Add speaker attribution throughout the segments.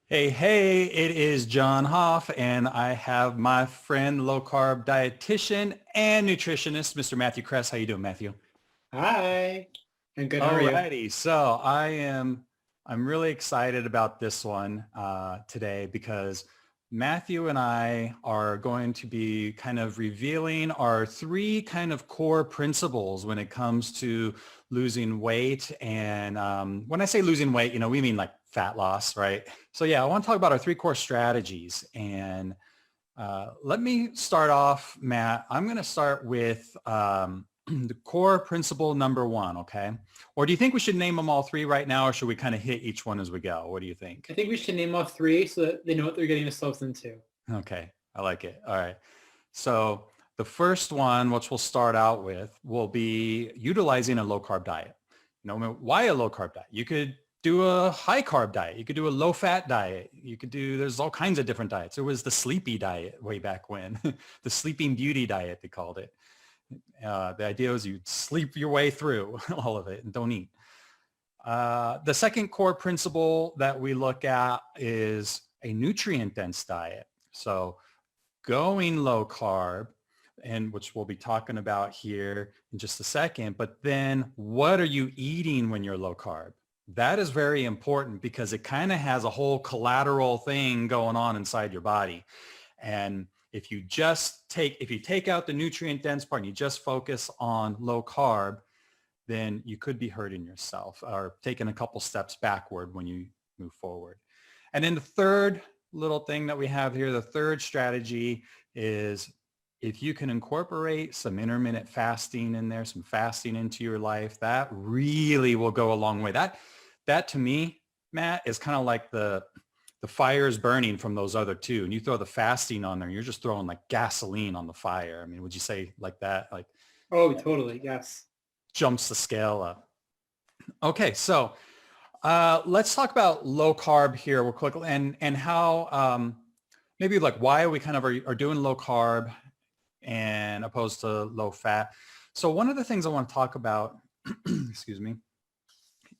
Speaker 1: Hey, it is John Hoff, and I have my friend, low carb dietitian and nutritionist, Mr. Matthew Kress. How you doing, Matthew?
Speaker 2: Hi, I'm good. How
Speaker 1: All
Speaker 2: are you?
Speaker 1: righty. I'm really excited about this one today because Matthew and I are going to be kind of revealing our three kind of core principles when it comes to losing weight. And when I say losing weight, we mean like fat loss, right? So yeah, I want to talk about our three core strategies. And let me start off, Matt. I'm going to start with the core principle number one, okay? Or do you think we should name them all three right now, or should we kind of hit each one as we go? What do you think?
Speaker 2: I think we should name off three so that they know what they're getting themselves into.
Speaker 1: Okay, I like it. All right. So the first one, which we'll start out with, will be utilizing a low carb diet. Why a low carb diet? You could do a high carb diet. You could do a low fat diet. There's all kinds of different diets. There was the sleepy diet way back when, the sleeping beauty diet, they called it. The idea was you'd sleep your way through all of it and don't eat. The second core principle that we look at is a nutrient dense diet. So going low carb, and which we'll be talking about here in just a second, but then what are you eating when you're low carb? That is very important because it kind of has a whole collateral thing going on inside your body. And if you take out the nutrient dense part and you just focus on low carb, then you could be hurting yourself or taking a couple steps backward when you move forward. And then the third little thing that we have here, the third strategy is if you can incorporate some intermittent fasting in there, some fasting into your life, that really will go a long way. That to me, Matt, is kind of like the fire is burning from those other two, and you throw the fasting on there, you're just throwing like gasoline on the fire. I mean, would you say like that? Like
Speaker 2: Oh, totally. Yes.
Speaker 1: jumps the scale up. Okay, so let's talk about low carb here real quick and how maybe like why we kind of are doing low carb and opposed to low fat. So one of the things I want to talk about, excuse me,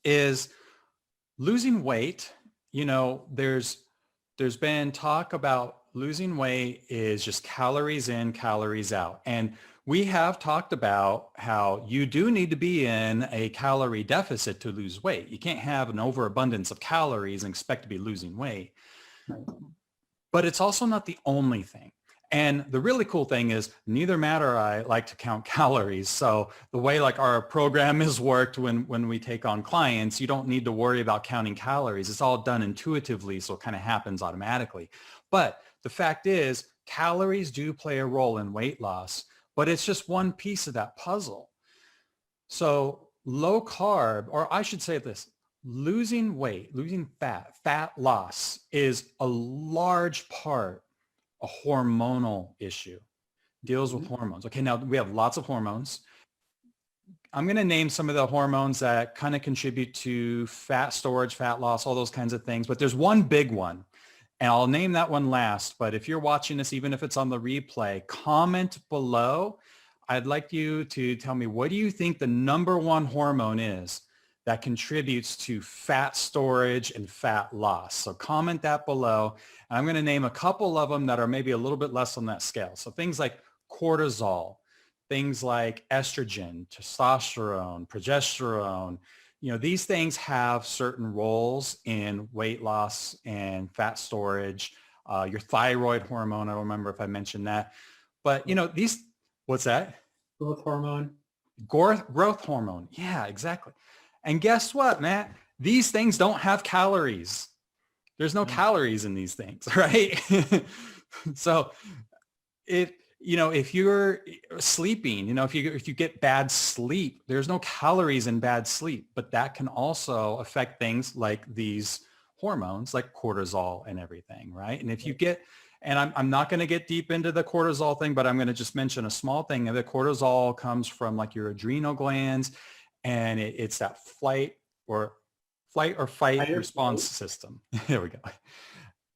Speaker 1: is losing weight. There's been talk about losing weight is just calories in, calories out. And we have talked about how you do need to be in a calorie deficit to lose weight. You can't have an overabundance of calories and expect to be losing weight. But it's also not the only thing. And the really cool thing is neither Matt or I like to count calories. So the way like our program is worked when we take on clients, you don't need to worry about counting calories. It's all done intuitively. So it kind of happens automatically. But the fact is calories do play a role in weight loss, but it's just one piece of that puzzle. So low carb, or I should say this, losing weight, losing fat loss is a large part a hormonal issue, deals with hormones. Okay, now we have lots of hormones. I'm going to name some of the hormones that kind of contribute to fat storage, fat loss, all those kinds of things. But there's one big one, and I'll name that one last. But if you're watching this, even if it's on the replay, comment below. I'd like you to tell me, what do you think the number one hormone is that contributes to fat storage and fat loss? So comment that below. And I'm going to name a couple of them that are maybe a little bit less on that scale. So things like cortisol, things like estrogen, testosterone, progesterone. These things have certain roles in weight loss and fat storage. Your thyroid hormone, I don't remember if I mentioned that. But, what's that?
Speaker 2: Growth hormone.
Speaker 1: Growth hormone. Yeah, exactly. And guess what, Matt? These things don't have calories. There's no calories in these things, right? So if you're sleeping, if you get bad sleep, there's no calories in bad sleep, but that can also affect things like these hormones, like cortisol and everything, right? And if you get, and I'm not going to get deep into the cortisol thing, but I'm going to just mention a small thing. The cortisol comes from like your adrenal glands, and it's that flight or fight response system. There we go.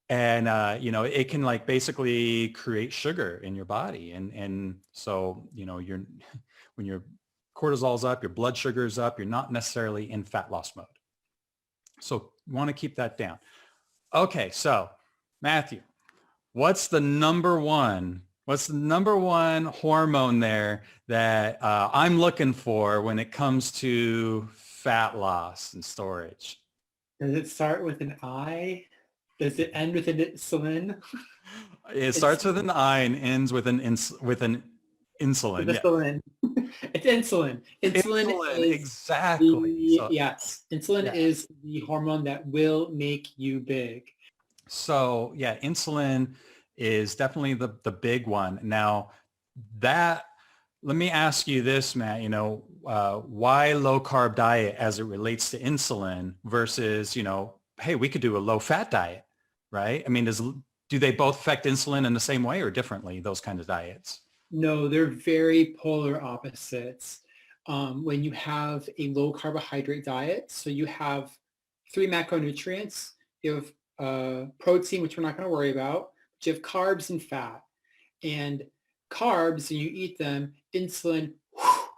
Speaker 1: And it can like basically create sugar in your body, and so when your cortisol's up, your blood sugar's up, you're not necessarily in fat loss mode. So you want to keep that down. Okay, so Matthew, what's the number one hormone there that I'm looking for when it comes to fat loss and storage?
Speaker 2: Does it start with an I? Does it end with an insulin?
Speaker 1: It
Speaker 2: It's
Speaker 1: starts with an I and ends with with an
Speaker 2: with
Speaker 1: insulin. Yeah.
Speaker 2: insulin. It's insulin. Insulin
Speaker 1: Insulin,
Speaker 2: is
Speaker 1: exactly. So
Speaker 2: insulin
Speaker 1: yeah.
Speaker 2: is the hormone that will make you big.
Speaker 1: So yeah, insulin is definitely the big one. Now that, let me ask you this, Matt, why low carb diet as it relates to insulin versus, hey, we could do a low fat diet, right? I mean, do they both affect insulin in the same way or differently, those kinds of diets?
Speaker 2: No, they're very polar opposites. When you have a low carbohydrate diet, so you have three macronutrients. You have protein, which we're not going to worry about. But you have carbs and fat. And carbs, when you eat them, insulin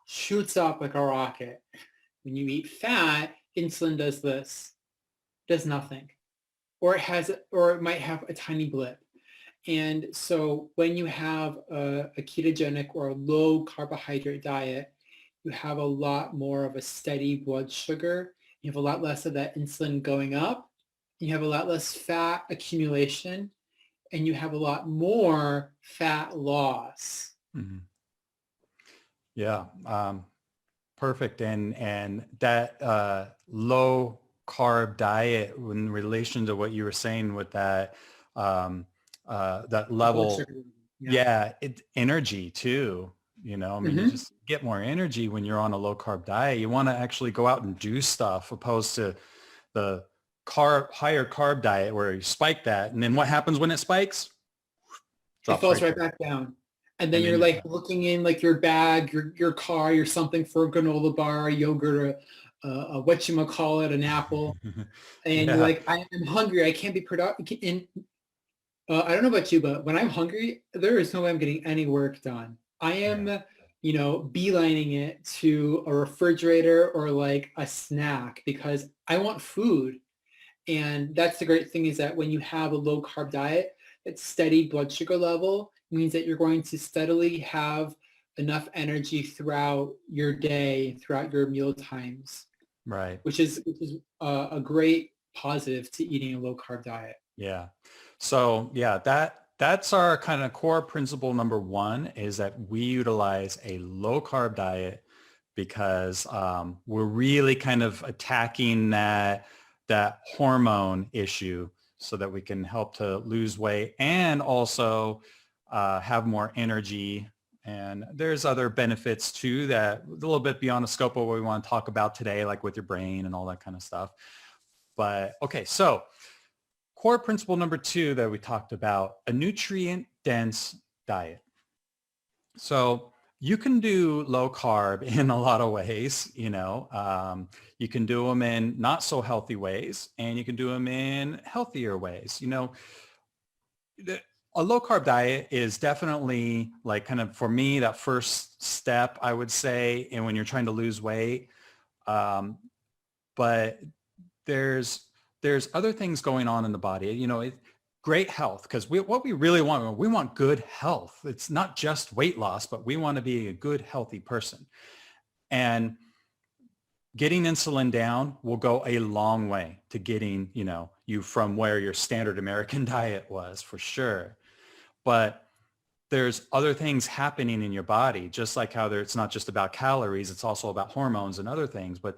Speaker 2: shoots up like a rocket. When you eat fat, insulin does this, does nothing, or it might have a tiny blip. And so when you have a ketogenic or a low carbohydrate diet, you have a lot more of a steady blood sugar. You have a lot less of that insulin going up. You have a lot less fat accumulation, and you have a lot more fat loss.
Speaker 1: Mhm. Yeah. Perfect. And that low carb diet in relation to what you were saying with that, that
Speaker 2: Blood
Speaker 1: level,
Speaker 2: sugar. Yeah.
Speaker 1: yeah, energy too. I mean, you
Speaker 2: Mm-hmm.
Speaker 1: just get more energy when you're on a low carb diet. You want to actually go out and do stuff opposed to the higher carb diet where you spike that. And then what happens when it spikes?
Speaker 2: It
Speaker 1: Drops
Speaker 2: falls
Speaker 1: right
Speaker 2: right
Speaker 1: there.
Speaker 2: back down. And then
Speaker 1: And then
Speaker 2: you're
Speaker 1: you're
Speaker 2: like
Speaker 1: done.
Speaker 2: looking in like your bag, your car, your something for a granola bar, a yogurt, a whatchamacallit, an apple. And you're
Speaker 1: Yeah.
Speaker 2: like, I am hungry. I can't be productive. And I don't know about you, but when I'm hungry, there is no way I'm getting any work done. I
Speaker 1: Yeah.
Speaker 2: am, beelining it to a refrigerator or like a snack because I want food. And that's the great thing is that when you have a low carb diet, that steady blood sugar level means that you're going to steadily have enough energy throughout your day, throughout your meal times,
Speaker 1: Right.
Speaker 2: which is a great positive to eating a low carb diet.
Speaker 1: Yeah. So yeah, that's our kind of core principle number one, is that we utilize a low carb diet because we're really kind of attacking that hormone issue so that we can help to lose weight and also have more energy. And there's other benefits too that a little bit beyond the scope of what we want to talk about today, like with your brain and all that kind of stuff. But okay, so core principle number two that we talked about, a nutrient dense diet. So you can do low carb in a lot of ways, you can do them in not so healthy ways and you can do them in healthier ways. The, a low carb diet is definitely like kind of for me, that first step, I would say, and when you're trying to lose weight. Um, but there's other things going on in the body, great health, because what we really want, we want good health. It's not just weight loss, but we want to be a good, healthy person. And getting insulin down will go a long way to getting, you from where your standard American diet was, for sure. But there's other things happening in your body, just like how it's not just about calories, it's also about hormones and other things. But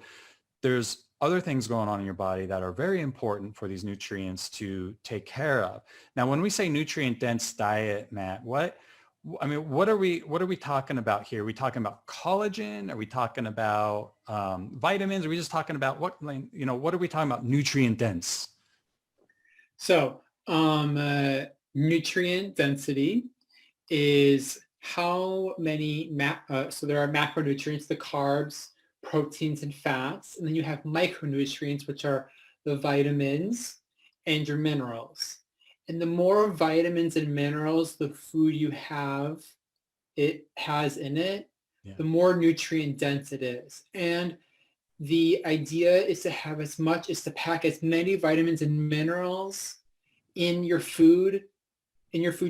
Speaker 1: there's other things going on in your body that are very important for these nutrients to take care of. Now, when we say nutrient dense diet, Matt, what are we talking about here? Are we talking about collagen? Are we talking about vitamins? Are we just talking about what are we talking about nutrient dense?
Speaker 2: So nutrient density is how many, so there are macronutrients, the carbs, proteins, and fats. And then you have micronutrients, which are the vitamins and your minerals. And the more vitamins and minerals the food you have, it has in it,
Speaker 1: Yeah.
Speaker 2: the more nutrient dense it is. And the idea is to have as much, is to pack as many vitamins and minerals in your food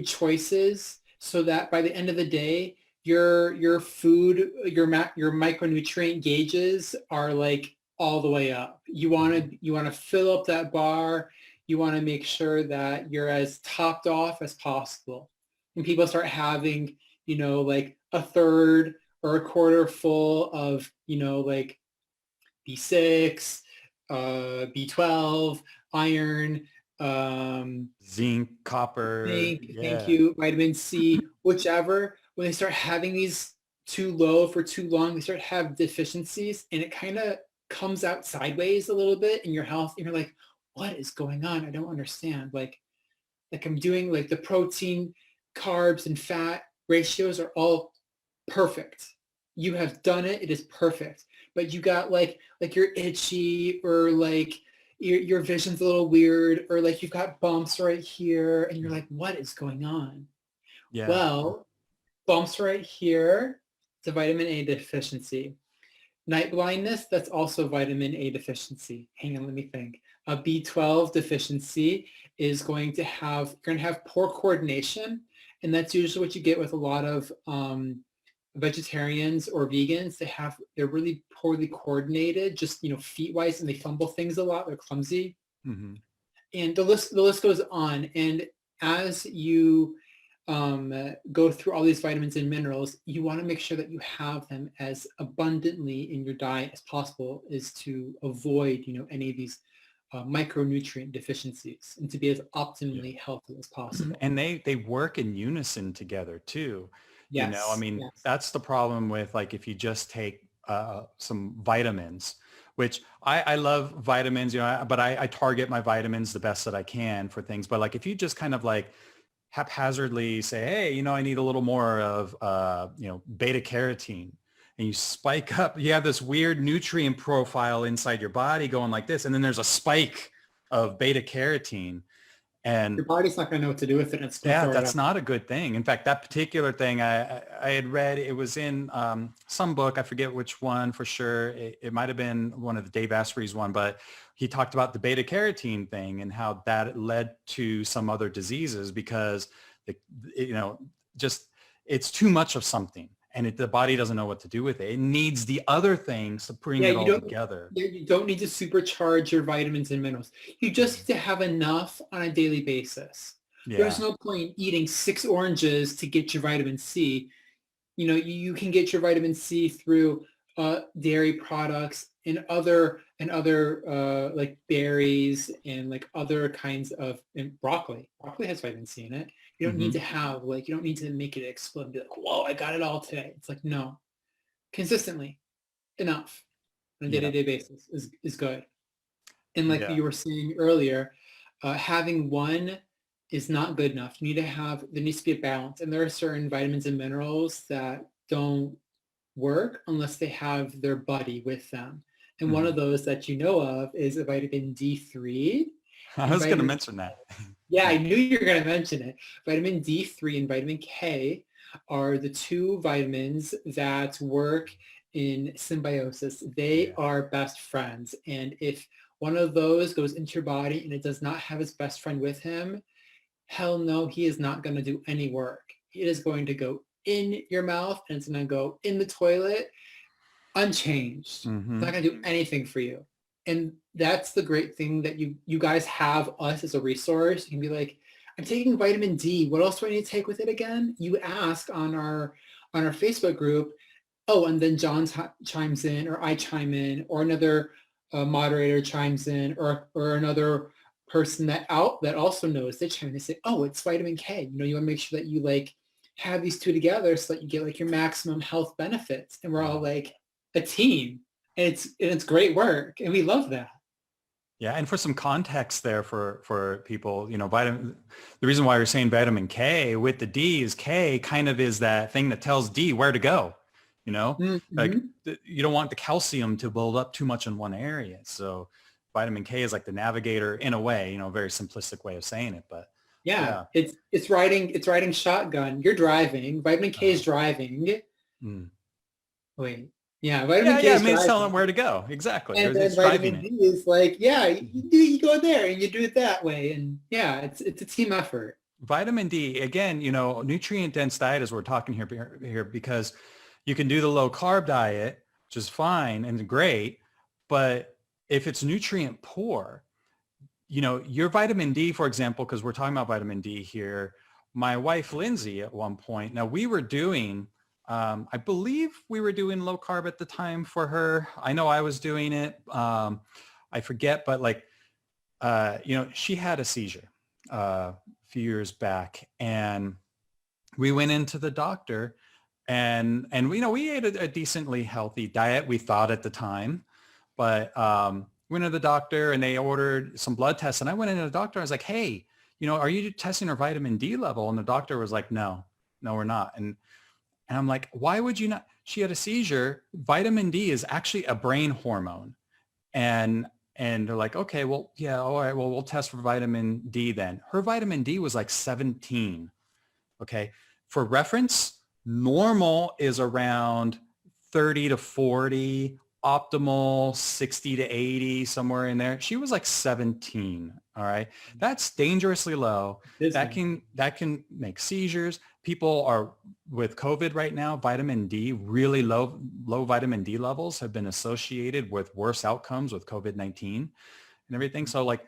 Speaker 2: choices, so that by the end of the day, your food, your micronutrient gauges are like all the way up. You want to fill up that bar. You want to make sure that you're as topped off as possible. And people start having, like a third or a quarter full of, like B6, B12, iron,
Speaker 1: Zinc, copper.
Speaker 2: zinc, thank
Speaker 1: Yeah.
Speaker 2: you, vitamin C, whichever. When they start having these too low for too long, they start to have deficiencies, and it kind of comes out sideways a little bit in your health. And you're like, what is going on? I don't understand. Like I'm doing, like, the protein, carbs, and fat ratios are all perfect. You have done it. It is perfect. But you got like you're itchy, or like your vision's a little weird, or like you've got bumps right here, and you're like, what is going on?
Speaker 1: Yeah.
Speaker 2: Well, bumps right here, it's a vitamin A deficiency. Night blindness, that's also vitamin A deficiency. Hang on, let me think. A B12 deficiency is going to have, you're going to have poor coordination. And that's usually what you get with a lot of vegetarians or vegans. They're really poorly coordinated, just, feet wise, and they fumble things a lot. They're clumsy.
Speaker 1: Mm-hmm.
Speaker 2: And the list goes on. And as you go through all these vitamins and minerals, you want to make sure that you have them as abundantly in your diet as possible, is to avoid, any of these micronutrient deficiencies, and to be as optimally healthy as possible.
Speaker 1: And they work in unison together too.
Speaker 2: Yes.
Speaker 1: I mean,
Speaker 2: Yes.
Speaker 1: that's the problem with, like, if you just take some vitamins, which I love vitamins, but I target my vitamins the best that I can for things. But like, if you just kind of like haphazardly say, hey, I need a little more of, beta carotene, and you spike up, you have this weird nutrient profile inside your body going like this. And then there's a spike of beta carotene, and
Speaker 2: Your body's not going to know what to do with it. It's going to
Speaker 1: yeah,
Speaker 2: throw it
Speaker 1: that's
Speaker 2: up.
Speaker 1: not a good thing. In fact, that particular thing I had read, it was in some book. I forget which one for sure. It might have been one of the Dave Asprey's one, but he talked about the beta carotene thing and how that led to some other diseases because, just it's too much of something, and the body doesn't know what to do with it. It needs the other things to bring
Speaker 2: Yeah,
Speaker 1: it all together.
Speaker 2: you don't need to supercharge your vitamins and minerals. You just need to have enough on a daily basis. There's
Speaker 1: Yeah.
Speaker 2: no point eating 6 oranges to get your vitamin C. You can get your vitamin C through dairy products and other like berries, and like other kinds of, and broccoli. Broccoli has vitamin C in it. You don't need to have, like, you don't need to make it explode and be like, whoa, I got it all today. It's like, no, consistently enough on a
Speaker 1: Yeah.
Speaker 2: day-to-day basis is good. And like
Speaker 1: Yeah.
Speaker 2: you were saying earlier, having one is not good enough. There needs to be a balance. And there are certain vitamins and minerals that don't work unless they have their buddy with them. And one of those that you know of is a vitamin D3
Speaker 1: I
Speaker 2: and
Speaker 1: was going to
Speaker 2: vitamin,
Speaker 1: mention that.
Speaker 2: yeah, I knew you were going to mention it. Vitamin D3 and vitamin K are the two vitamins that work in symbiosis. They are best friends. And if one of those goes into your body and it does not have its best friend with him, hell no, he is not going to do any work. It is going to go in your mouth, and it's going to go in the toilet unchanged. It's not going to do anything for you. And that's the great thing, that you guys have us as a resource. You can be like, I'm taking vitamin D. What else do I need to take with it again? You ask on our Facebook group. Oh, and then John chimes in, or I chime in, or another moderator chimes in, or another person that also knows, they chime in. They say, oh, it's vitamin K. You want to make sure that you like have these two together so that you get like your maximum health benefits. And we're all like a team, and it's great work, and we love that.
Speaker 1: Yeah, and for some context there for people, the reason why we're saying vitamin K with the D is K kind of is that thing that tells D where to go. Like you don't want the calcium to build up too much in one area. So vitamin K is like the navigator in a way, a very simplistic way of saying it, but
Speaker 2: yeah. It's riding shotgun. You're driving. Vitamin K is driving. Wait, Yeah, vitamin
Speaker 1: Yeah,
Speaker 2: K
Speaker 1: yeah, it
Speaker 2: is
Speaker 1: means telling them
Speaker 2: driving.
Speaker 1: where to go. Exactly.
Speaker 2: And then
Speaker 1: It's driving
Speaker 2: vitamin
Speaker 1: it.
Speaker 2: D is like, yeah,
Speaker 1: Mhm.
Speaker 2: you go there and you do it that way. And yeah, it's a team effort.
Speaker 1: Vitamin D, again, nutrient dense diet is what we're talking here because you can do the low carb diet, which is fine and great. But if it's nutrient poor, your vitamin D, for example, because we're talking about vitamin D here, my wife, Lindsay, at one point, now we were doing, I believe we were doing low carb at the time for her. I know I was doing it. I forget, but she had a seizure a few years back, and we went into the doctor, and we ate a decently healthy diet, we thought at the time, but went to the doctor and they ordered some blood tests, and I went into the doctor. I was like, hey, are you testing her vitamin D level? And the doctor was like, no, we're not. And I'm like, why would you not? She had a seizure. Vitamin D is actually a brain hormone. And they're like, okay, well, yeah, all right, well, we'll test for vitamin D then. Her vitamin D was like 17. Okay. For reference, normal is around 30 to 40, optimal 60 to 80, somewhere in there. She was like 17. All right. That's dangerously low. That
Speaker 2: Disney.
Speaker 1: can make seizures. People are with COVID right now, vitamin D, really low vitamin D levels have been associated with worse outcomes with COVID-19 and everything. So like,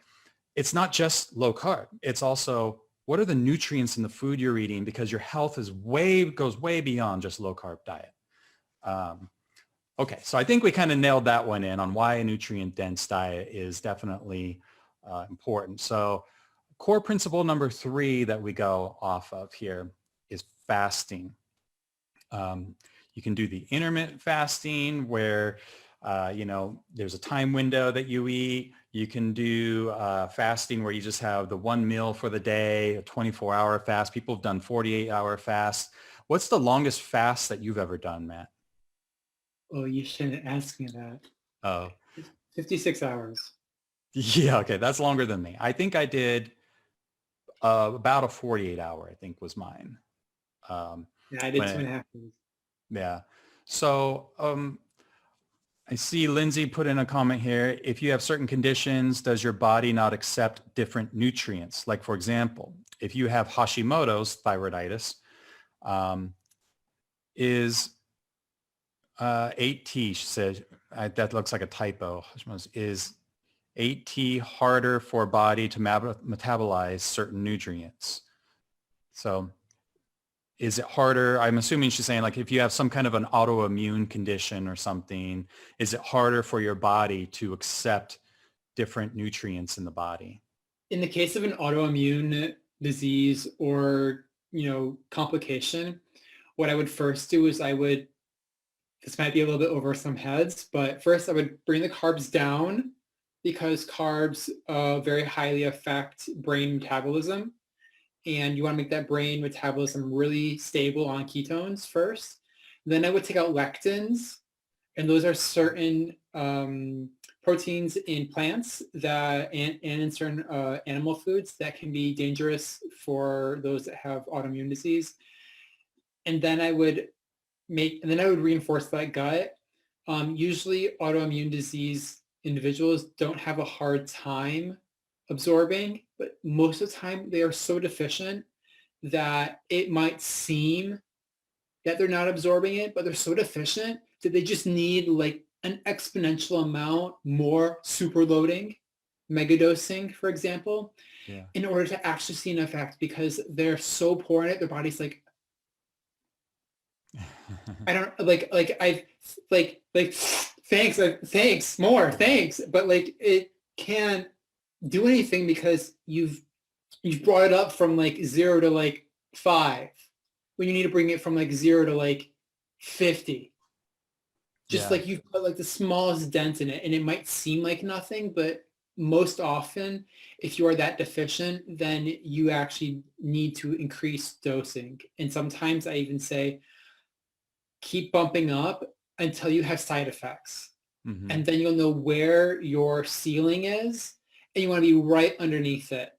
Speaker 1: it's not just low carb. It's also what are the nutrients in the food you're eating, because your health goes way beyond just low carb diet. Okay, so I think we kind of nailed that one in on why a nutrient dense diet is definitely important. So core principle number 3 that we go off of here is fasting. You can do the intermittent fasting where, there's a time window that you eat. You can do fasting where you just have the one meal for the day, a 24-hour fast. People have done 48-hour fasts. What's the longest fast that you've ever done, Matt?
Speaker 2: Oh, you shouldn't ask me that.
Speaker 1: Oh,
Speaker 2: 56 hours.
Speaker 1: yeah. Okay. That's longer than me. I think I did about a 48-hour, I think was mine.
Speaker 2: Yeah, I did two
Speaker 1: when
Speaker 2: and a half days.
Speaker 1: Yeah. So I see Lindsay put in a comment here. If you have certain conditions, does your body not accept different nutrients? Like, for example, if you have Hashimoto's thyroiditis, is 8T, she said, that looks like a typo. Hashimoto's, is 8T harder for body to metabolize certain nutrients? So is it harder? I'm assuming she's saying like if you have some kind of an autoimmune condition or something, is it harder for your body to accept different nutrients in the body?
Speaker 2: In the case of an autoimmune disease or, complication, what I would first do is this might be a little bit over some heads, but first I would bring the carbs down because carbs very highly affect brain metabolism. And you want to make that brain metabolism really stable on ketones first. Then I would take out lectins, and those are certain proteins in plants and in certain animal foods that can be dangerous for those that have autoimmune disease. And then I would reinforce that gut. Usually autoimmune disease individuals don't have a hard time absorbing, but most of the time they are so deficient that it might seem that they're not absorbing it, but they're so deficient that they just need like an exponential amount more super loading, megadosing, for example,
Speaker 1: Yeah.
Speaker 2: in order to actually see an effect because they're so poor in it. Their body's like, I don't thanks, more, thanks. But like it can't do anything because you've brought it up from like 0 to like 5 when you need to bring it from like 0 to like 50. Just
Speaker 1: Yeah.
Speaker 2: like you've put like the smallest dent in it, and it might seem like nothing, but most often if you are that deficient, then you actually need to increase dosing. And sometimes I even say keep bumping up until you have side effects.
Speaker 1: Mm-hmm.
Speaker 2: And then you'll know where your ceiling is, and you want to be right underneath it.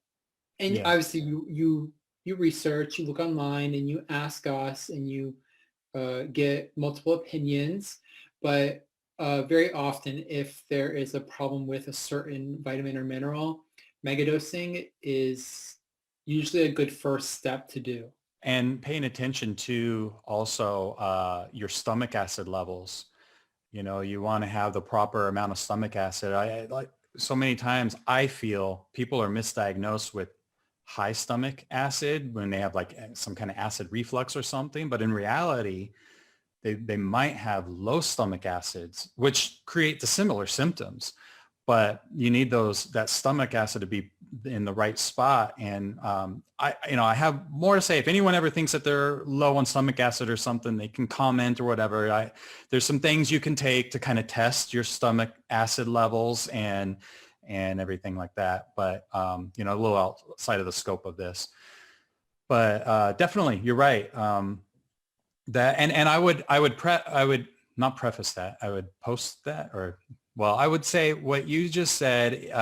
Speaker 2: And
Speaker 1: Yeah.
Speaker 2: obviously you research, you look online, and you ask us, and you get multiple opinions. but very often if there is a problem with a certain vitamin or mineral, megadosing is usually a good first step to do.
Speaker 1: And paying attention to also your stomach acid levels. You know, you want to have the proper amount of stomach acid. I like so many times I feel people are misdiagnosed with high stomach acid when they have like some kind of acid reflux or something. But in reality, they might have low stomach acids, which create the similar symptoms. But you need that stomach acid to be in the right spot. And I have more to say. If anyone ever thinks that they're low on stomach acid or something, they can comment or whatever. There's some things you can take to kind of test your stomach acid levels and everything like that. But a little outside of the scope of this. But definitely, you're right. That and I would not preface that. I would post that, or well, I would say what you just said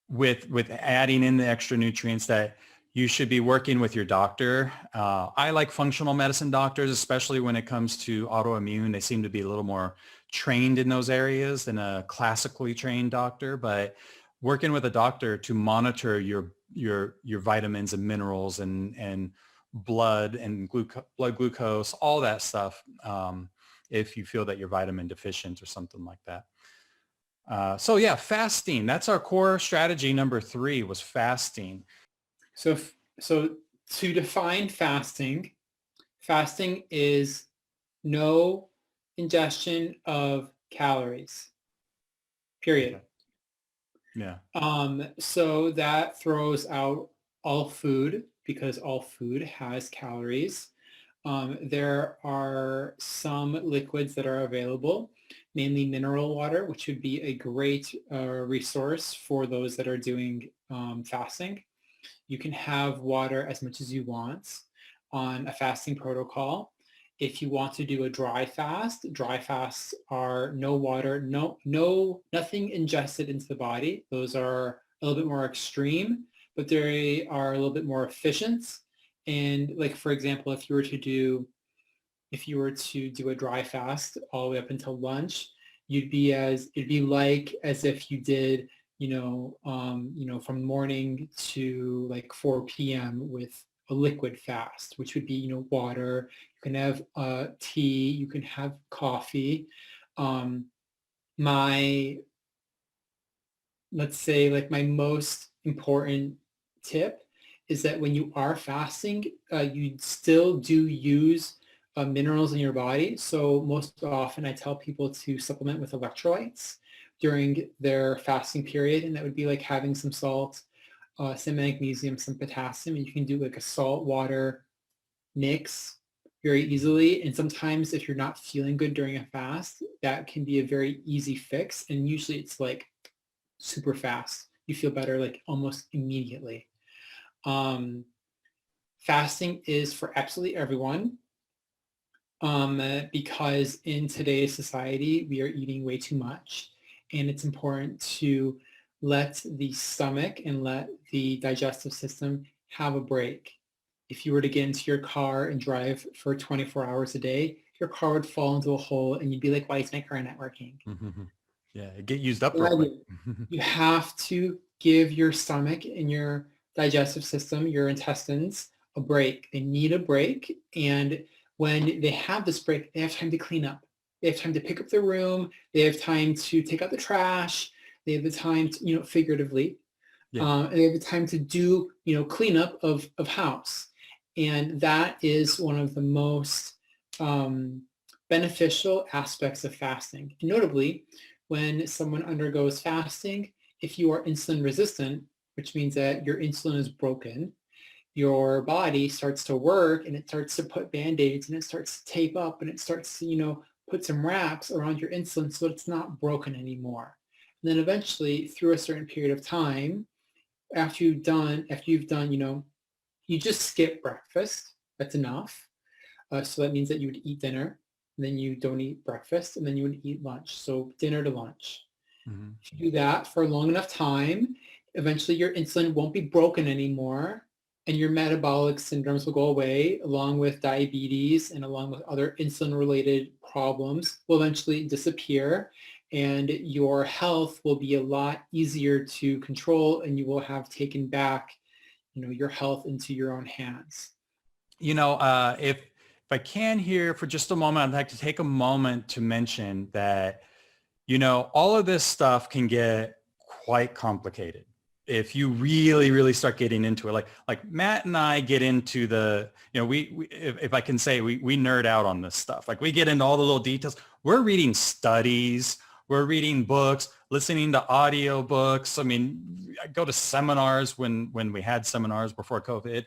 Speaker 1: with adding in the extra nutrients, that you should be working with your doctor. I like functional medicine doctors, especially when it comes to autoimmune. They seem to be a little more trained in those areas than a classically trained doctor. But working with a doctor to monitor your vitamins and minerals and blood and blood glucose, all that stuff, if you feel that you're vitamin deficient or something like that. So yeah, fasting. That's our core strategy. Number 3 was fasting.
Speaker 2: So to define fasting, fasting is no ingestion of calories, period.
Speaker 1: Okay. Yeah.
Speaker 2: So that throws out all food, because all food has calories. There are some liquids that are available, mainly mineral water, which would be a great resource for those that are doing fasting. You can have water as much as you want on a fasting protocol. If you want to do a dry fasts are no water, nothing ingested into the body. Those are a little bit more extreme, but they are a little bit more efficient. And like, for example, if you were to do a dry fast all the way up until lunch, it'd be like as if you did, from morning to like 4 p.m. with a liquid fast, which would be, water. You can have tea, you can have coffee. Let's say like my most important tip is that when you are fasting, you still do use minerals in your body. So most often I tell people to supplement with electrolytes during their fasting period. And that would be like having some salt, some magnesium, some potassium. And you can do like a salt water mix very easily. And sometimes if you're not feeling good during a fast, that can be a very easy fix. And usually it's like super fast. You feel better like almost immediately. Fasting is for absolutely everyone. Because in today's society, we are eating way too much, and it's important to let the stomach and let the digestive system have a break. If you were to get into your car and drive for 24 hours a day, your car would fall into a hole and you'd be like, why is my car not working?
Speaker 1: Mm-hmm. Yeah, it get used up real quick.
Speaker 2: You have to give your stomach and your digestive system, your intestines, a break. They need a break. And when they have this break, they have time to clean up. They have time to pick up their room. They have time to take out the trash. They have the time to, figuratively.
Speaker 1: Yeah.
Speaker 2: And they have the time to do, cleanup of house. And that is one of the most beneficial aspects of fasting. And notably, when someone undergoes fasting, if you are insulin resistant, which means that your insulin is broken, your body starts to work and it starts to put Band-Aids and it starts to tape up and it starts to, put some wraps around your insulin so it's not broken anymore. And then eventually, through a certain period of time, after you've done, you just skip breakfast. That's enough. So that means that you would eat dinner, and then you don't eat breakfast, and then you would eat lunch. So dinner to lunch.
Speaker 1: Mm-hmm.
Speaker 2: If you do that for a long enough time, eventually your insulin won't be broken anymore. and your metabolic syndromes will go away, along with diabetes and along with other insulin-related problems will eventually disappear, and your health will be a lot easier to control, and you will have taken back, your health into your own hands.
Speaker 1: If I can here for just a moment, I'd like to take a moment to mention that, all of this stuff can get quite complicated if you really, really start getting into it. Like Matt and I get into the, if I can say, we nerd out on this stuff. Like we get into all the little details. We're reading studies, we're reading books, listening to audio books. I mean, I go to seminars when we had seminars before COVID.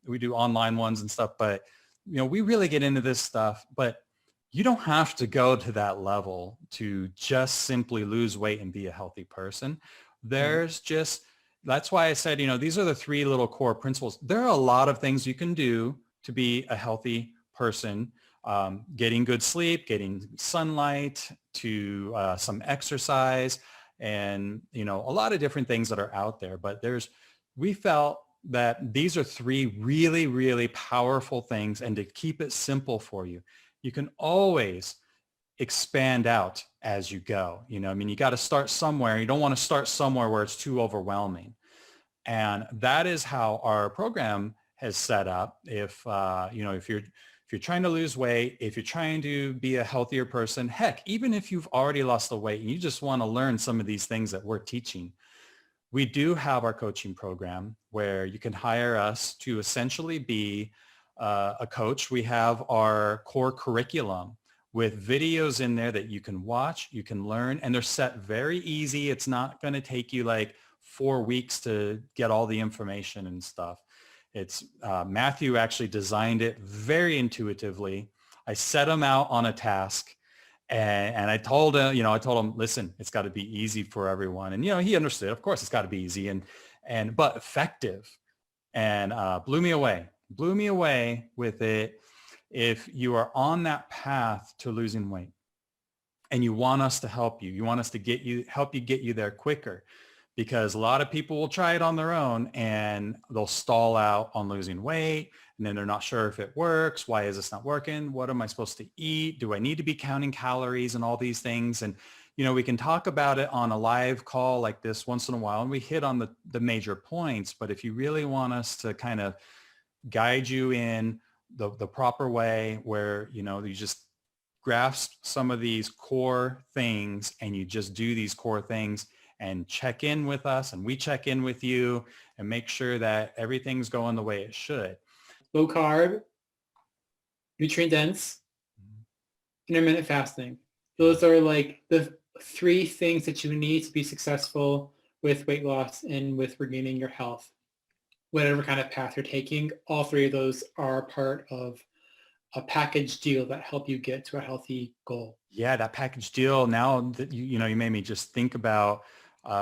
Speaker 1: We do online ones and stuff, but we really get into this stuff. But you don't have to go to that level to just simply lose weight and be a healthy person. That's why I said, these are the three little core principles. There are a lot of things you can do to be a healthy person. Getting good sleep, getting sunlight, to some exercise, and a lot of different things that are out there. But we felt that these are three really, really powerful things. And to keep it simple for you, you can always expand out as you go. You got to start somewhere. You don't want to start somewhere where it's too overwhelming. And that is how our program has set up. If you're trying to lose weight, if you're trying to be a healthier person, heck, even if you've already lost the weight and you just want to learn some of these things that we're teaching, we do have our coaching program where you can hire us to essentially be a coach. We have our core curriculum with videos in there that you can watch, you can learn, and they're set very easy. It's not going to take you like 4 weeks to get all the information and stuff. It's Matthew actually designed it very intuitively. I set him out on a task, and I told him, listen, it's got to be easy for everyone. And he understood. Of course, it's got to be easy but effective, and blew me away with it. If you are on that path to losing weight, and you want us to help you, you want us to help you get you there quicker. Because a lot of people will try it on their own and they'll stall out on losing weight, and then they're not sure if it works. Why is this not working? What am I supposed to eat? Do I need to be counting calories and all these things? And, we can talk about it on a live call like this once in a while, and we hit on the major points. But if you really want us to kind of guide you in the proper way where, you just grasp some of these core things and you just do these core things, and check in with us, and we check in with you and make sure that everything's going the way it should.
Speaker 2: Low carb, nutrient dense, intermittent fasting. Those are like the three things that you need to be successful with weight loss and with regaining your health. Whatever kind of path you're taking, all three of those are part of a package deal that help you get to a healthy goal.
Speaker 1: Yeah, that package deal. Now that you made me just think about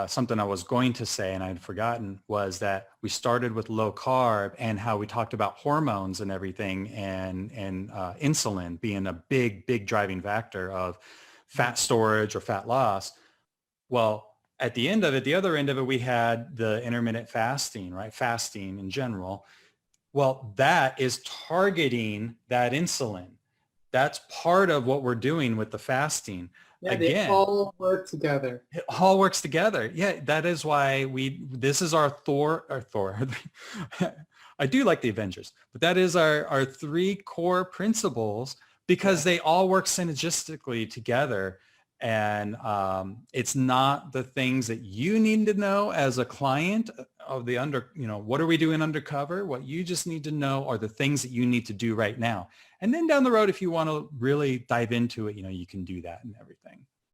Speaker 1: something I was going to say and I'd forgotten, was that we started with low carb and how we talked about hormones and everything, and insulin being a big driving factor of fat storage or fat loss. Well, at the end of it, the other end of it, we had the intermittent fasting, right? Fasting in general. Well, that is targeting that insulin. That's part of what we're doing with the fasting.
Speaker 2: Yeah,
Speaker 1: Again,
Speaker 2: they all work together.
Speaker 1: It all works together. Yeah, that is why this is our Thor. I do like the Avengers, but that is our three core principles, because they all work synergistically together. And it's not the things that you need to know as a client of what are we doing undercover? What you just need to know are the things that you need to do right now. And then down the road, if you want to really dive into it, you can do that and everything.